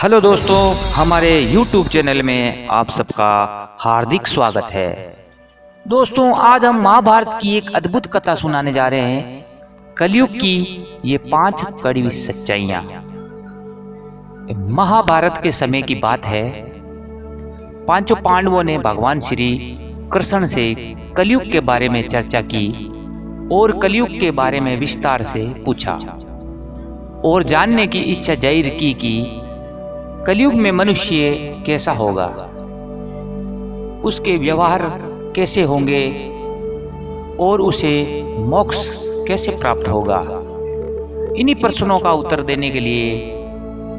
Hello दोस्तों, हमारे YouTube channel में आप सबका हार्दिक स्वागत है। दोस्तों, आज हम महाभारत की एक अद्भुत कथा सुनाने जा रहे हैं। कलयुग की ये 5 कड़वी सच्चाइयां। महाभारत के समय की बात है। पांचों पांडवों ने भगवान श्री कृष्ण से कलयुग के बारे में चर्चा की और कलयुग के बारे में विस्तार से पूछा और जानने की इच्छा जाहिर की कि कलयुग में मनुष्य कैसा होगा, उसके व्यवहार कैसे होंगे और उसे मोक्ष कैसे प्राप्त होगा। इन्हीं प्रश्नों का उत्तर देने के लिए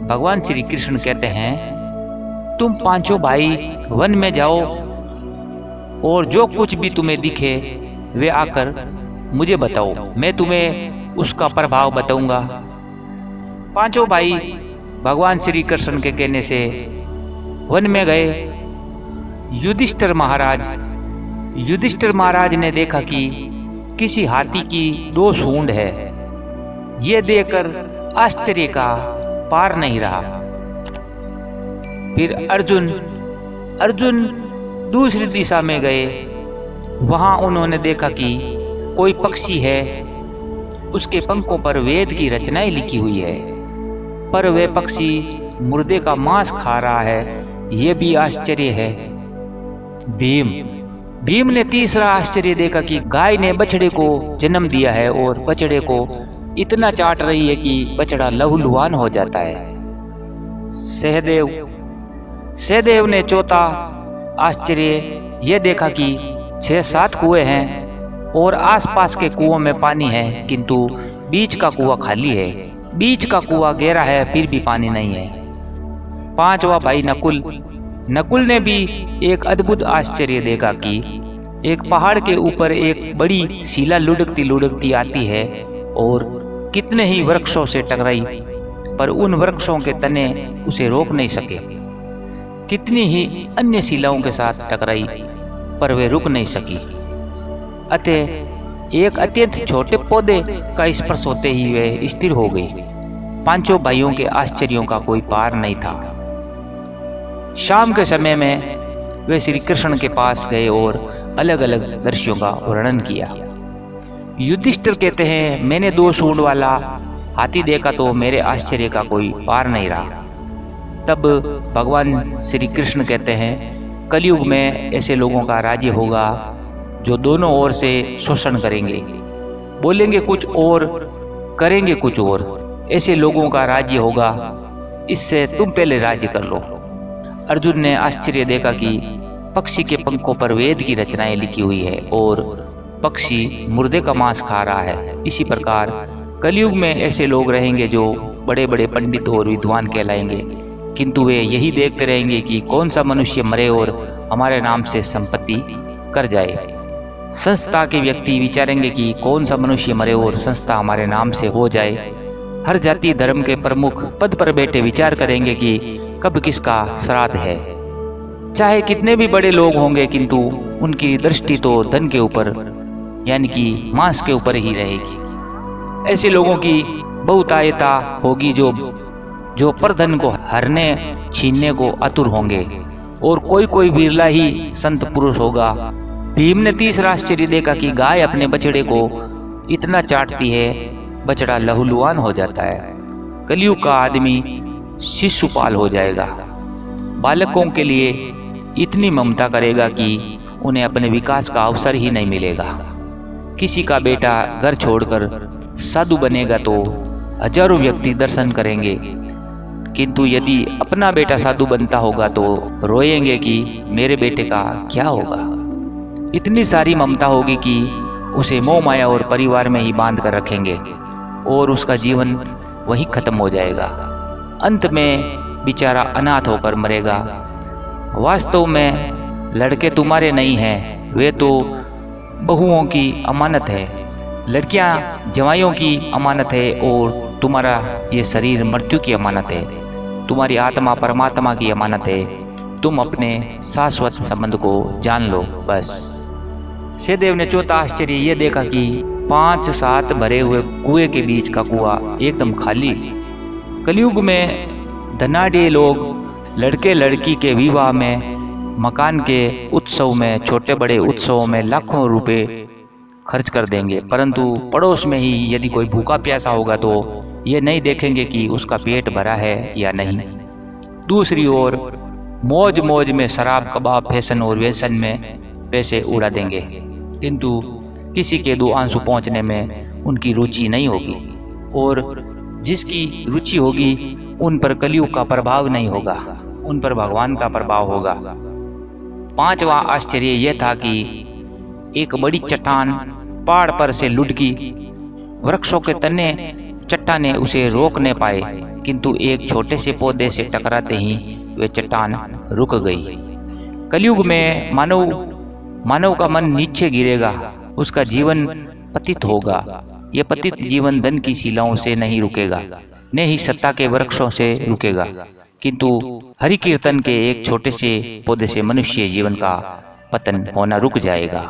भगवान श्री कृष्ण कहते हैं, तुम पांचों भाई वन में जाओ और जो कुछ भी तुम्हें दिखे वे आकर मुझे बताओ, मैं तुम्हें उसका प्रभाव बताऊंगा। पांचों भाई भगवान श्री कृष्ण के कहने से वन में गए। युधिष्ठिर महाराज ने देखा कि किसी हाथी की 2 सूंड है। ये देखकर आश्चर्य का पार नहीं रहा। फिर अर्जुन दूसरी दिशा में गए। वहां उन्होंने देखा कि कोई पक्षी है, उसके पंखों पर वेद की रचनाएं लिखी हुई है, पर वह पक्षी मुर्दे का मांस खा रहा है। यह भी आश्चर्य है। भीम ने तीसरा आश्चर्य देखा कि गाय ने बछड़े को जन्म दिया है और बछड़े को इतना चाट रही है कि बछड़ा लहूलुहान हो जाता है। सहदेव ने चौथा आश्चर्य यह देखा कि 6-7 कुएं हैं और आसपास के कुओं में पानी है, किंतु बीच का कुआं खाली है। बीच का कुआं गहरा है, फिर भी पानी नहीं है। 5वां भाई नकुल ने भी एक अद्भुत आश्चर्य देखा कि एक पहाड़ के ऊपर एक बड़ी शिला लुढ़कती आती है और कितने ही वृक्षों से टकराई, पर उन वृक्षों के तने उसे रोक नहीं सके। कितनी ही अन्य शिलाओं के साथ टकराई, पर वे रुक नहीं सकी। अतः एक अत्यंत छोटे पौधे का स्पर्श होते ही वे स्थिर हो गई। पांचों भाइयों के आश्चर्यों का कोई पार नहीं था। शाम के समय में वे श्री कृष्ण के पास गए और अलग अलग दृश्यों का वर्णन किया। युधिष्ठिर कहते हैं, मैंने 2 सूंड वाला हाथी देखा तो मेरे आश्चर्य का कोई पार नहीं रहा। तब भगवान श्री कृष्ण कहते हैं, कलयुग में ऐसे लोगों का राज्य होगा जो दोनों ओर से शोषण करेंगे, बोलेंगे कुछ और करेंगे कुछ और। ऐसे लोगों का राज्य होगा, इससे तुम पहले राज्य कर लो। अर्जुन ने आश्चर्य देखा कि पक्षी के पंखों पर वेद की रचनाएं लिखी हुई है और पक्षी मुर्दे का मांस खा रहा है। इसी प्रकार कलयुग में ऐसे लोग रहेंगे जो बड़े बड़े पंडित और विद्वान कहलाएंगे, किंतु वे यही देखते रहेंगे कि कौन सा मनुष्य मरे और हमारे नाम से संपत्ति कर जाए। संस्था के व्यक्ति विचारेंगे कि कौन सा मनुष्य मरे और संस्था हमारे नाम से हो जाए। हर जाति धर्म के प्रमुख पद पर बैठे विचार करेंगे कि कब किसका श्राद्ध है। चाहे कितने भी बड़े लोग होंगे, किंतु उनकी दृष्टि तो धन के ऊपर यानी कि मांस के ऊपर ही रहेगी। ऐसे लोगों की बहुतायता होगी जो परधन को हरने छीनने को आतुर होंगे और कोई बिरला ही संत पुरुष होगा। भीम ने तीसरा आश्चर्य देखा कि गाय अपने बछड़े को इतना चाटती है, बछड़ा लहूलुहान हो जाता है। कलयुग का आदमी शिशुपाल हो जाएगा। बालकों के लिए इतनी ममता करेगा कि उन्हें अपने विकास का अवसर ही नहीं मिलेगा। किसी का बेटा घर छोड़कर साधु बनेगा तो हजारों व्यक्ति दर्शन करेंगे, किंतु यदि अपना बेटा साधु बनता होगा तो रोएंगे कि मेरे बेटे का क्या होगा। इतनी सारी ममता होगी कि उसे मोह माया और परिवार में ही बांध कर रखेंगे और उसका जीवन वहीं खत्म हो जाएगा। अंत में बेचारा अनाथ होकर मरेगा। वास्तव में लड़के तुम्हारे नहीं हैं, वे तो बहुओं की अमानत है। लड़कियां जवाइयों की अमानत है और तुम्हारा ये शरीर मृत्यु की अमानत है। तुम्हारी आत्मा परमात्मा की अमानत है। तुम अपने शाश्वत संबंध को जान लो, बस। सहदेव ने चौथा आश्चर्य यह देखा कि 5-7 भरे हुए कुएं के बीच का कुआं एकदम खाली। कलयुग में धनाढ्य लोग लड़के लड़की के विवाह में, मकान के उत्सव में, छोटे बड़े उत्सवों में लाखों रुपए खर्च कर देंगे, परंतु पड़ोस में ही यदि कोई भूखा प्यासा होगा तो ये नहीं देखेंगे कि उसका पेट भरा है या नहीं। दूसरी ओर मौज मौज में शराब, कबाब, फैशन और व्यसन में पैसे उड़ा देंगे, किंतु किसी के दो आंसू पहुंचने में उनकी रुचि नहीं होगी, और जिसकी रुचि होगी उन पर कलयुग का प्रभाव नहीं होगा, उन पर भगवान का प्रभाव होगा। पांचवा आश्चर्य यह था कि एक बड़ी चट्टान पहाड़ पर से लुढ़की। वृक्षों के तने चट्टाने उसे रोक न पाए, किंतु एक छोटे से पौधे से टकराते ही वे चट्टान रुक गई। कलयुग में मानव का मन नीचे गिरेगा, उसका जीवन पतित होगा। यह पतित जीवन धन की शिलाओं से नहीं रुकेगा, न ही सत्ता के वृक्षों से रुकेगा, किंतु हरि कीर्तन के एक छोटे से पौधे से मनुष्य जीवन का पतन होना रुक जाएगा।